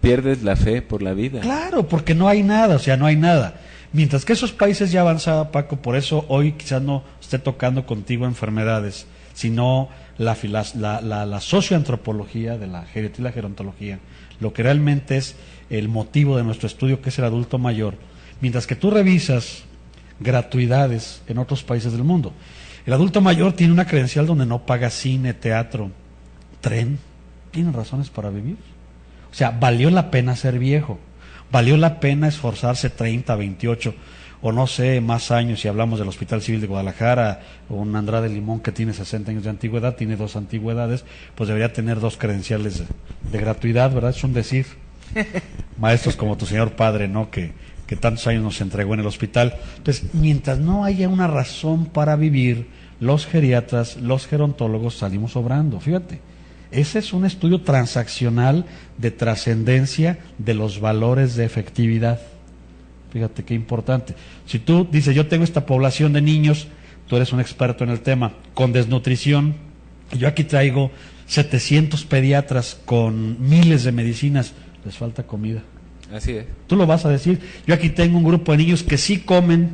Pierdes la fe por la vida. Claro, porque no hay nada, o sea, no hay nada. Mientras que esos países ya avanzaban, Paco, por eso hoy quizás no esté tocando contigo enfermedades, sino la socioantropología de la geriatría y la gerontología, lo que realmente es el motivo de nuestro estudio, que es el adulto mayor. Mientras que tú revisas gratuidades en otros países del mundo, el adulto mayor tiene una credencial donde no paga cine, teatro, tren, tiene razones para vivir. O sea, valió la pena ser viejo, valió la pena esforzarse 30, 28 o no sé, más años. Si hablamos del Hospital Civil de Guadalajara, o un Andrade Limón que tiene 60 años de antigüedad, tiene 2 antigüedades, pues debería tener 2 credenciales de gratuidad, ¿verdad? Es un decir. Maestros como tu señor padre, ¿no? Que tantos años nos entregó en el hospital. Entonces, mientras no haya una razón para vivir, los geriatras, los gerontólogos salimos obrando. Fíjate, ese es un estudio transaccional de trascendencia de los valores de efectividad. Fíjate qué importante. Si tú dices, yo tengo esta población de niños, tú eres un experto en el tema, con desnutrición, yo aquí traigo 700 pediatras con miles de medicinas, les falta comida. Así es. Tú lo vas a decir. Yo aquí tengo un grupo de niños que sí comen,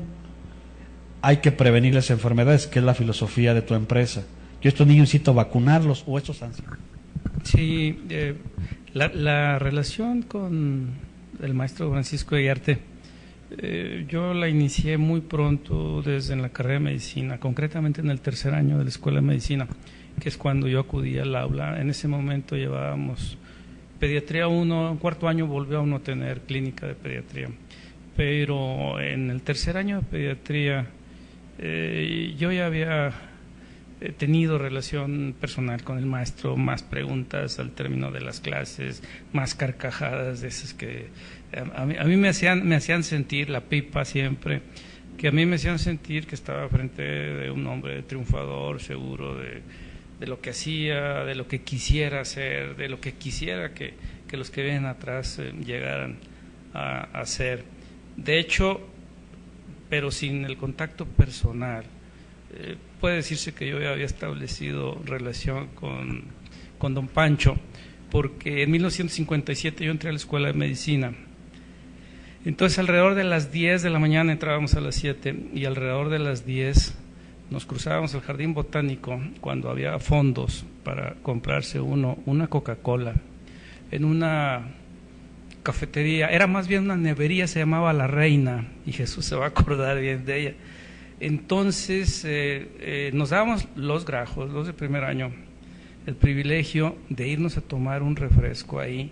hay que prevenirles enfermedades, que es la filosofía de tu empresa. Yo estos niños necesito vacunarlos, o estos ancianos. Sí, la relación con el maestro Francisco Iriarte, yo la inicié muy pronto desde la carrera de medicina, concretamente en el 3er año de la escuela de medicina, que es cuando yo acudí al aula. En ese momento llevábamos pediatría 1, en 4º año volvió a uno a tener clínica de pediatría, pero en el tercer año de pediatría yo ya había tenido relación personal con el maestro, más preguntas al término de las clases, más carcajadas de esas que a mí me hacían sentir, la pipa siempre, que a mí me hacían sentir que estaba frente de un hombre triunfador, seguro de lo que hacía, de lo que quisiera hacer, de lo que quisiera que los que vienen atrás llegaran a hacer. De hecho, pero sin el contacto personal, puede decirse que yo ya había establecido relación con don Pancho, porque en 1957 yo entré a la escuela de medicina. Entonces alrededor de las 10 de la mañana entrábamos a las 7 y alrededor de las 10 nos cruzábamos al jardín botánico cuando había fondos para comprarse una Coca-Cola en una cafetería, era más bien una nevería, se llamaba La Reina, y Jesús se va a acordar bien de ella. Entonces nos dábamos los grajos, los de primer año, el privilegio de irnos a tomar un refresco ahí,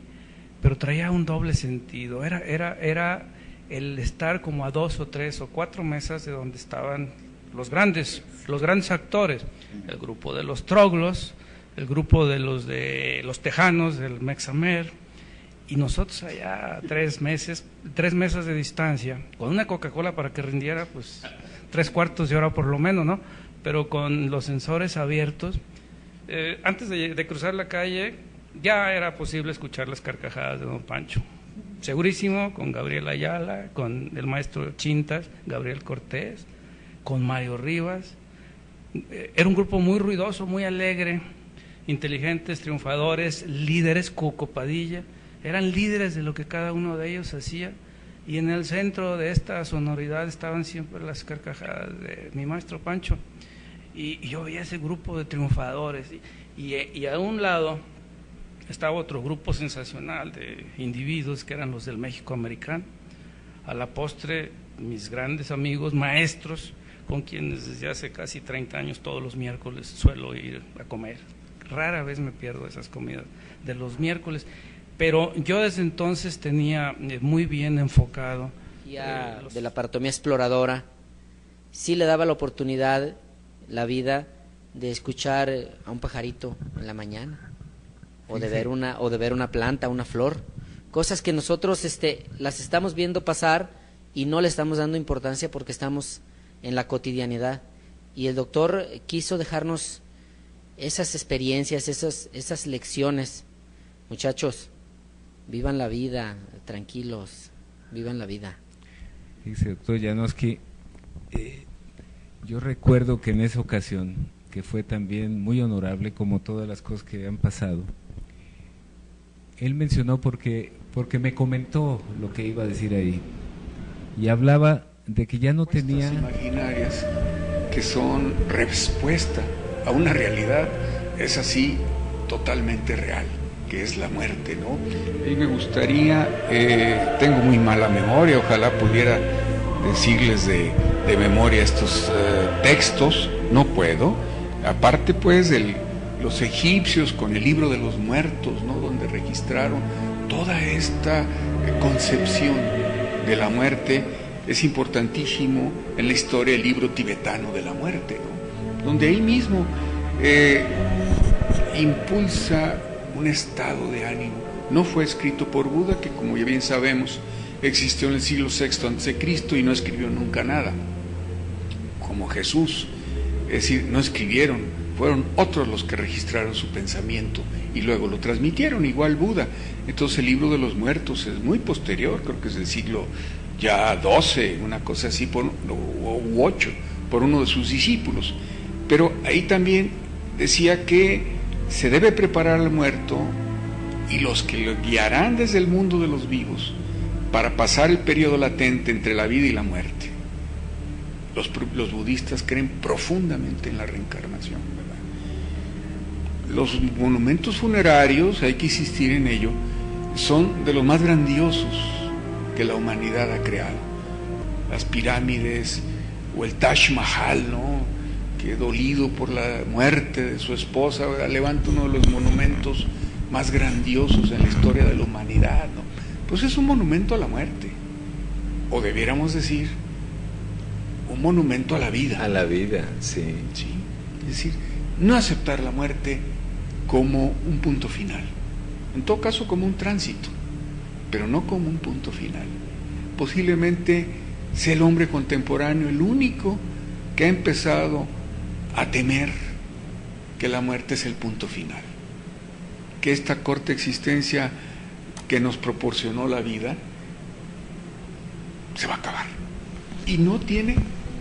pero traía un doble sentido, era el estar como a 2 o 3 o 4 mesas de donde estaban los grandes actores, el grupo de los troglos, el grupo de los tejanos, del Mexamer, y nosotros allá a 3 mesas de distancia, con una Coca-Cola para que rindiera pues 3/4 de hora por lo menos, ¿no? Pero con los sensores abiertos. Antes de cruzar la calle ya era posible escuchar las carcajadas de don Pancho, segurísimo, con Gabriel Ayala, con el maestro Chintas, Gabriel Cortés, con Mario Rivas. Era un grupo muy ruidoso, muy alegre, inteligentes, triunfadores, líderes. Cuco Padilla, eran líderes de lo que cada uno de ellos hacía, y en el centro de esta sonoridad estaban siempre las carcajadas de mi maestro Pancho, y yo veía ese grupo de triunfadores, y a un lado estaba otro grupo sensacional de individuos que eran los del México americano, a la postre mis grandes amigos, maestros, con quienes desde hace casi 30 años todos los miércoles suelo ir a comer. Rara vez me pierdo esas comidas de los miércoles, pero yo desde entonces tenía muy bien enfocado. De la paratomía exploradora, sí le daba la oportunidad, la vida, de escuchar a un pajarito en la mañana, o de ver una planta, una flor, cosas que nosotros las estamos viendo pasar y no le estamos dando importancia porque estamos en la cotidianidad, y el doctor quiso dejarnos esas experiencias, esas lecciones. Muchachos, vivan la vida, tranquilos, vivan la vida. Dice doctor Janowski, yo recuerdo que en esa ocasión, que fue también muy honorable como todas las cosas que han pasado, él mencionó porque me comentó lo que iba a decir ahí, y hablaba de que ya no tenía imaginarias que son respuesta a una realidad, es así totalmente real, que es la muerte, ¿no? Y me gustaría, tengo muy mala memoria, ojalá pudiera decirles de memoria estos textos, no puedo, aparte pues los egipcios con el libro de los muertos, ¿no? Donde registraron toda esta concepción de la muerte. Es importantísimo en la historia el libro tibetano de la muerte, ¿no? Donde ahí mismo impulsa un estado de ánimo. No fue escrito por Buda, que como ya bien sabemos existió en el siglo VI a.C. y no escribió nunca nada, como Jesús. Es decir, no escribieron, fueron otros los que registraron su pensamiento y luego lo transmitieron, igual Buda. Entonces el libro de los muertos es muy posterior, creo que es del siglo ya 12, una cosa así, u 8, por uno de sus discípulos. Pero ahí también decía que se debe preparar al muerto y los que lo guiarán desde el mundo de los vivos para pasar el periodo latente entre la vida y la muerte. Los budistas creen profundamente en la reencarnación, ¿verdad? Los monumentos funerarios, hay que insistir en ello, son de los más grandiosos que la humanidad ha creado. Las pirámides o el Taj Mahal, ¿no? Que dolido por la muerte de su esposa, ¿verdad? Levanta uno de los monumentos más grandiosos en la historia de la humanidad, ¿no? Pues es un monumento a la muerte, o debiéramos decir, un monumento a la vida. A la vida, sí. Sí, es decir, no aceptar la muerte como un punto final, en todo caso como un tránsito, pero no como un punto final. Posiblemente sea el hombre contemporáneo el único que ha empezado a temer que la muerte es el punto final, que esta corta existencia que nos proporcionó la vida se va a acabar y no tiene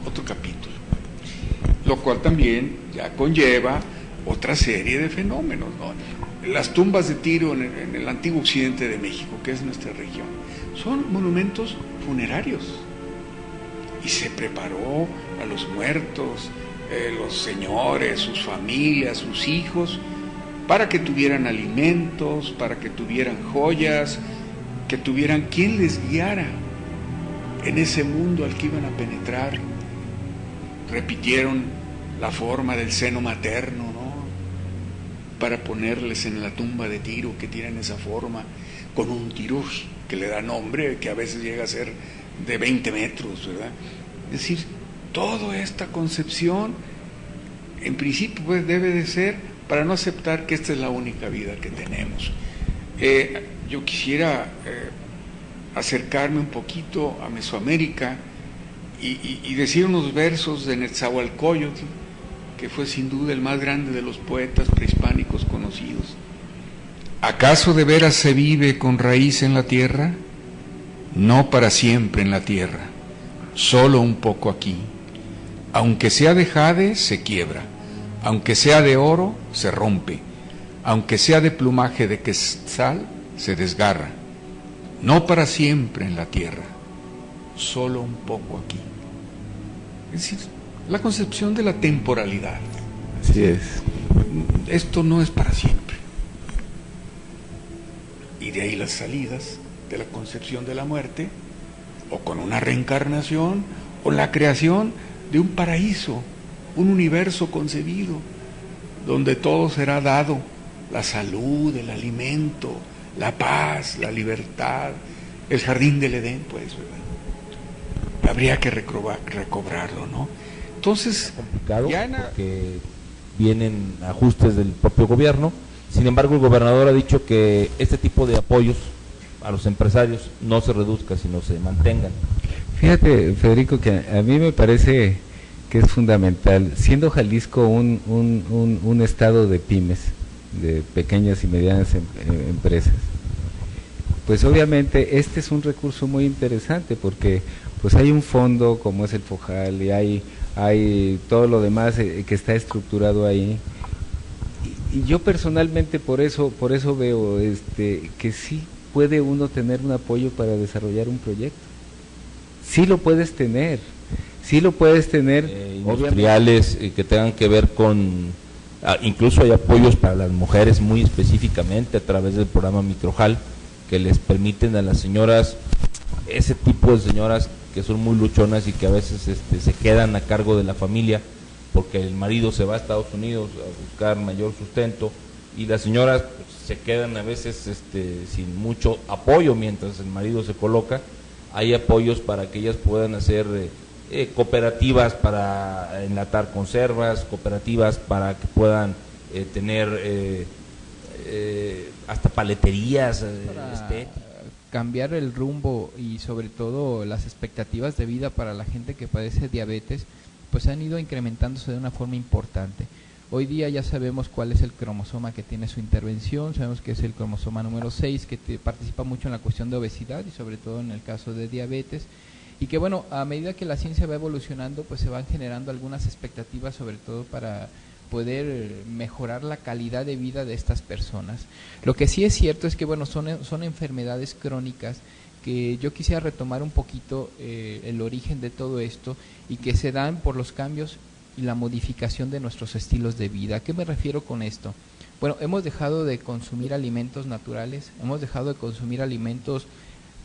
otro capítulo, lo cual también ya conlleva otra serie de fenómenos, ¿no? Las tumbas de Tiro en el antiguo occidente de México, que es nuestra región, son monumentos funerarios y se preparó a los muertos, los señores, sus familias, sus hijos, para que tuvieran alimentos, para que tuvieran joyas, que tuvieran quien les guiara en ese mundo al que iban a penetrar. Repitieron la forma del seno materno, ¿no?, para ponerles en la tumba de Tiro, que tienen esa forma, con un tirush que le da nombre, que a veces llega a ser de 20 metros, ¿verdad? Es decir, toda esta concepción, en principio, pues, debe de ser para no aceptar que esta es la única vida que tenemos. Yo quisiera acercarme un poquito a Mesoamérica y decir unos versos de Netzahualcóyotl, que fue sin duda el más grande de los poetas prehispánicos conocidos. ¿Acaso de veras se vive con raíz en la tierra? No para siempre en la tierra, solo un poco aquí. Aunque sea de jade, se quiebra, aunque sea de oro, se rompe, aunque sea de plumaje de quetzal, se desgarra. No para siempre en la tierra, solo un poco aquí. Es decir, la concepción de la temporalidad. Así es. Esto no es para siempre. Y de ahí las salidas de la concepción de la muerte, o con una reencarnación, o la creación de un paraíso, un universo concebido, donde todo será dado, la salud, el alimento, la paz, la libertad, el jardín del Edén, pues, ¿verdad? Habría que recobrarlo, ¿no? Entonces, complicado porque vienen ajustes del propio gobierno. Sin embargo, el gobernador ha dicho que este tipo de apoyos a los empresarios no se reduzca, sino se mantengan. Fíjate, Federico, que a mí me parece que es fundamental, siendo Jalisco un estado de pymes, de pequeñas y medianas empresas, pues obviamente este es un recurso muy interesante, porque pues hay un fondo como es el FOJAL y hay todo lo demás que está estructurado ahí, y yo personalmente por eso veo que sí puede uno tener un apoyo para desarrollar un proyecto. Sí lo puedes tener, industriales que tengan que ver con, incluso hay apoyos para las mujeres muy específicamente a través del programa Microjal, que les permiten a las señoras, ese tipo de señoras que son muy luchonas y que a veces se quedan a cargo de la familia porque el marido se va a Estados Unidos a buscar mayor sustento, y las señoras pues, se quedan a veces sin mucho apoyo mientras el marido se coloca. Hay apoyos para que ellas puedan hacer cooperativas para enlatar conservas, cooperativas para que puedan tener hasta paleterías estéticas. Cambiar el rumbo y sobre todo las expectativas de vida para la gente que padece diabetes, pues han ido incrementándose de una forma importante. Hoy día ya sabemos cuál es el cromosoma que tiene su intervención, sabemos que es el cromosoma número 6, que participa mucho en la cuestión de obesidad y sobre todo en el caso de diabetes, y que bueno, a medida que la ciencia va evolucionando, pues se van generando algunas expectativas, sobre todo para poder mejorar la calidad de vida de estas personas. Lo que sí es cierto es que bueno, son enfermedades crónicas que yo quisiera retomar un poquito el origen de todo esto, y que se dan por los cambios y la modificación de nuestros estilos de vida. ¿A qué me refiero con esto? Bueno, hemos dejado de consumir alimentos naturales, hemos dejado de consumir alimentos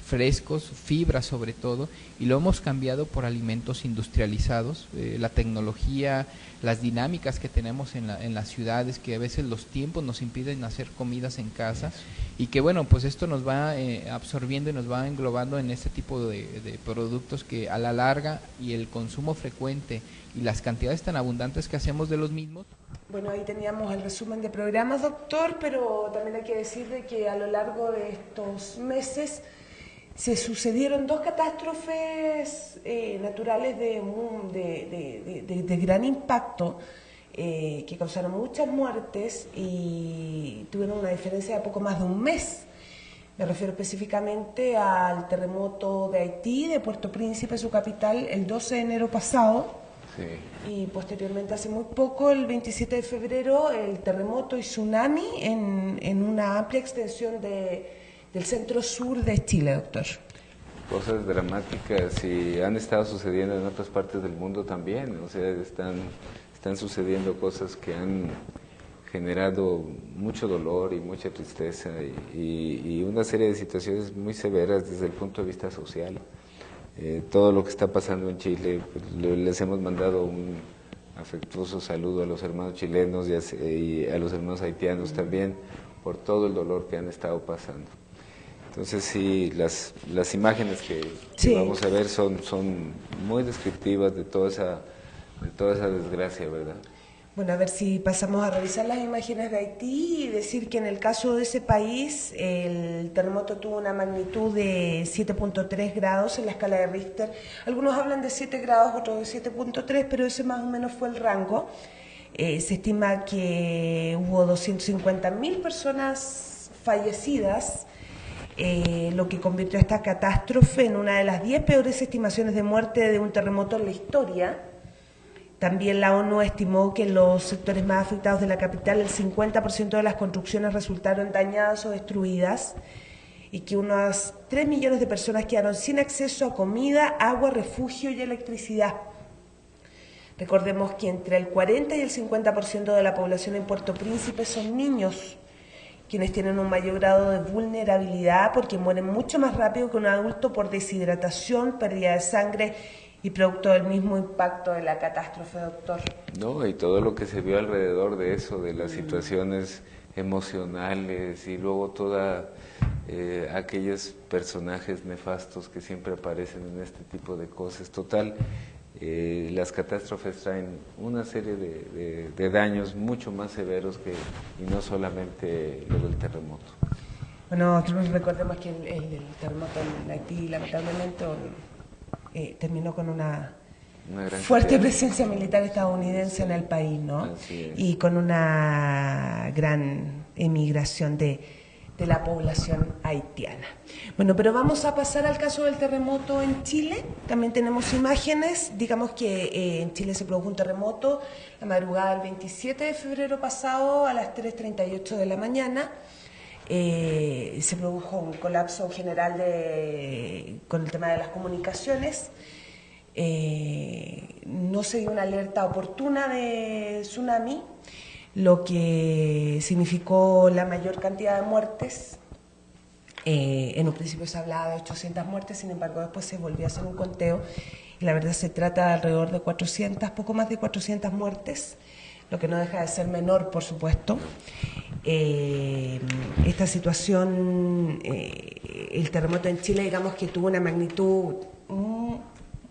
frescos, fibra sobre todo, y lo hemos cambiado por alimentos industrializados. La tecnología, las dinámicas que tenemos en las ciudades, que a veces los tiempos nos impiden hacer comidas en casa, y que bueno, pues esto nos va absorbiendo y nos va englobando en este tipo de productos que a la larga, y el consumo frecuente y las cantidades tan abundantes que hacemos de los mismos. Bueno, ahí teníamos el resumen de programas, doctor, pero también hay que decir de que a lo largo de estos meses se sucedieron 2 catástrofes naturales de gran impacto, que causaron muchas muertes y tuvieron una diferencia de poco más de un mes. Me refiero específicamente al terremoto de Haití, de Puerto Príncipe, su capital, el 12 de enero pasado. Sí. Y posteriormente, hace muy poco, el 27 de febrero, el terremoto y tsunami en una amplia extensión del centro sur de Chile, doctor. Cosas dramáticas y han estado sucediendo en otras partes del mundo también, o sea, están sucediendo cosas que han generado mucho dolor y mucha tristeza y una serie de situaciones muy severas desde el punto de vista social. Todo lo que está pasando en Chile, pues, les hemos mandado un afectuoso saludo a los hermanos chilenos y a los hermanos haitianos también por todo el dolor que han estado pasando. Entonces sí, las imágenes que vamos a ver son muy descriptivas de toda esa desgracia, ¿verdad? Bueno, a ver si pasamos a revisar las imágenes de Haití y decir que en el caso de ese país el terremoto tuvo una magnitud de 7.3 grados en la escala de Richter. Algunos hablan de 7 grados, otros de 7.3, pero ese más o menos fue el rango. Se estima que hubo 250.000 personas fallecidas, lo que convirtió a esta catástrofe en una de las 10 peores estimaciones de muerte de un terremoto en la historia. También la ONU estimó que en los sectores más afectados de la capital el 50% de las construcciones resultaron dañadas o destruidas y que unas 3 millones de personas quedaron sin acceso a comida, agua, refugio y electricidad. Recordemos que entre el 40 y el 50% de la población en Puerto Príncipe son niños, quienes tienen un mayor grado de vulnerabilidad porque mueren mucho más rápido que un adulto por deshidratación, pérdida de sangre y producto del mismo impacto de la catástrofe, doctor. No, y todo lo que se vio alrededor de eso, de las situaciones emocionales y luego toda aquellos personajes nefastos que siempre aparecen en este tipo de cosas. Total, las catástrofes traen una serie de daños mucho más severos y no solamente lo del terremoto. Bueno, recordemos que el terremoto en Haití, lamentablemente, terminó con una fuerte presencia militar estadounidense en el país, ¿no? Y con una gran emigración de la población haitiana. Bueno, pero vamos a pasar al caso del terremoto en Chile. También tenemos imágenes. Digamos que en Chile se produjo un terremoto la madrugada del 27 de febrero pasado a las 3:38 de la mañana. Se produjo un colapso general con el tema de las comunicaciones. No se dio una alerta oportuna de tsunami, lo que significó la mayor cantidad de muertes. En un principio se hablaba de 800 muertes, sin embargo después se volvió a hacer un conteo y la verdad se trata de alrededor de 400, poco más de 400 muertes, lo que no deja de ser menor, por supuesto. Esta situación, el terremoto en Chile, digamos que tuvo una magnitud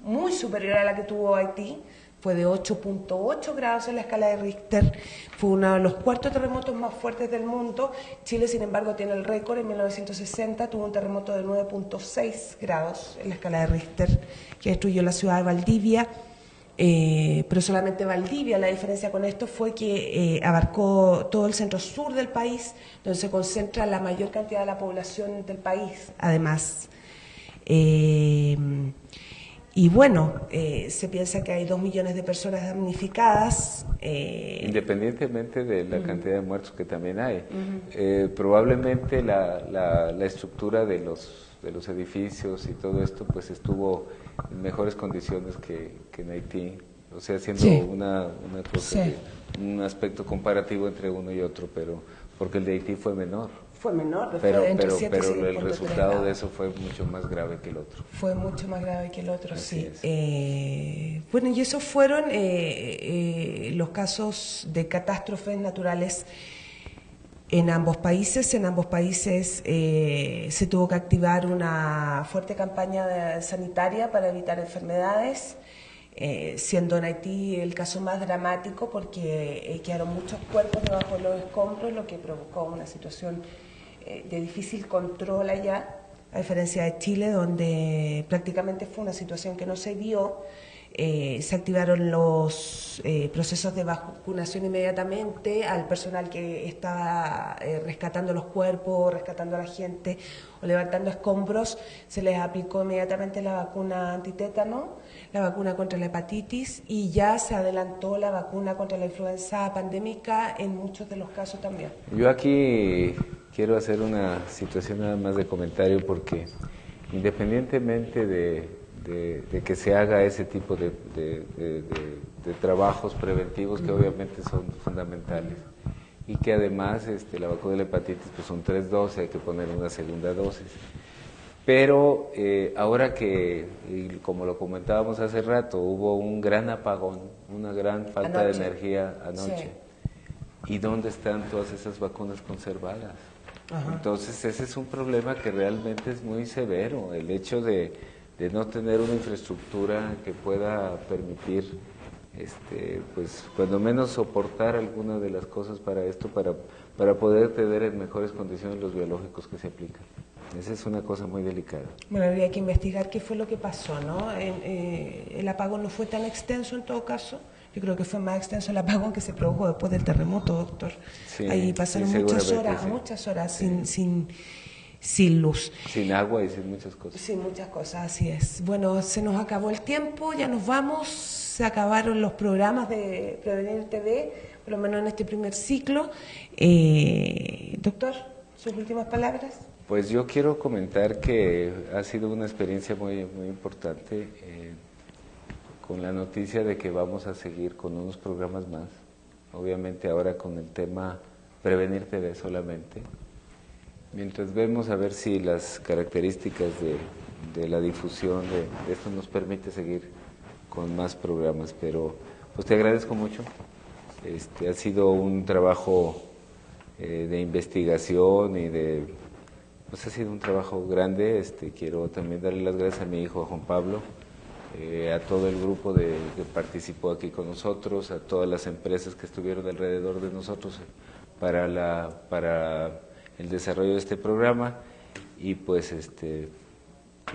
muy superior a la que tuvo Haití, fue de 8.8 grados en la escala de Richter, fue uno de los 4 terremotos más fuertes del mundo. Chile, sin embargo, tiene el récord. En 1960 tuvo un terremoto de 9.6 grados en la escala de Richter, que destruyó la ciudad de Valdivia. Pero solamente Valdivia. La diferencia con esto fue que abarcó todo el centro sur del país, donde se concentra la mayor cantidad de la población del país, además. Y bueno, se piensa que hay 2 millones de personas damnificadas. Independientemente de la cantidad de muertos que también hay. Probablemente la estructura de los edificios y todo esto pues estuvo en mejores condiciones que en Haití, o sea, siendo una cosa un aspecto comparativo entre uno y otro, pero porque el de Haití fue menor, Fue menor, pero el resultado de eso fue mucho más grave que el otro. Fue mucho más grave que el otro, Así sí. Bueno, y esos fueron los casos de catástrofes naturales en ambos países. En ambos países se tuvo que activar una fuerte campaña sanitaria para evitar enfermedades, siendo en Haití el caso más dramático porque quedaron muchos cuerpos debajo de los escombros, lo que provocó una situación de difícil control allá, a diferencia de Chile, donde prácticamente fue una situación que no se vio. Se activaron los procesos de vacunación inmediatamente al personal que estaba rescatando los cuerpos, rescatando a la gente o levantando escombros. Se les aplicó inmediatamente la vacuna antitétano, la vacuna contra la hepatitis, y ya se adelantó la vacuna contra la influenza pandémica en muchos de los casos también. Yo aquí quiero hacer una situación nada más de comentario, porque independientemente de que se haga ese tipo de trabajos preventivos, que obviamente son fundamentales, y que además la vacuna de la hepatitis pues son 3 dosis, hay que poner una segunda dosis. Pero ahora que, como lo comentábamos hace rato, hubo un gran apagón, una gran falta de energía anoche, ¿y dónde están todas esas vacunas conservadas? Ajá. Entonces ese es un problema que realmente es muy severo, el hecho de no tener una infraestructura que pueda permitir, pues cuando menos soportar alguna de las cosas para esto, para poder tener en mejores condiciones los biológicos que se aplican. Esa es una cosa muy delicada. Bueno, habría que investigar qué fue lo que pasó, ¿no? El apagón no fue tan extenso en todo caso. Yo creo que fue más extenso el apagón que se produjo después del terremoto, doctor. Sí, ahí pasaron muchas horas sin luz. Sin agua y sin muchas cosas. Sin muchas cosas, así es. Bueno, se nos acabó el tiempo, ya nos vamos, se acabaron los programas de Prevenir TV, por lo menos en este primer ciclo. Doctor, sus últimas palabras. Pues yo quiero comentar que ha sido una experiencia muy, muy importante, con la noticia de que vamos a seguir con unos programas más, obviamente ahora con el tema Prevenir TV solamente, mientras vemos a ver si las características de la difusión de esto nos permite seguir con más programas, pero pues te agradezco mucho. Ha sido un trabajo de investigación y pues ha sido un trabajo grande. Quiero también darle las gracias a mi hijo, a Juan Pablo, a todo el grupo que participó aquí con nosotros, a todas las empresas que estuvieron alrededor de nosotros para el desarrollo de este programa, y pues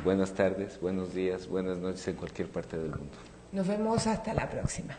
buenas tardes, buenos días, buenas noches en cualquier parte del mundo. Nos vemos hasta la próxima.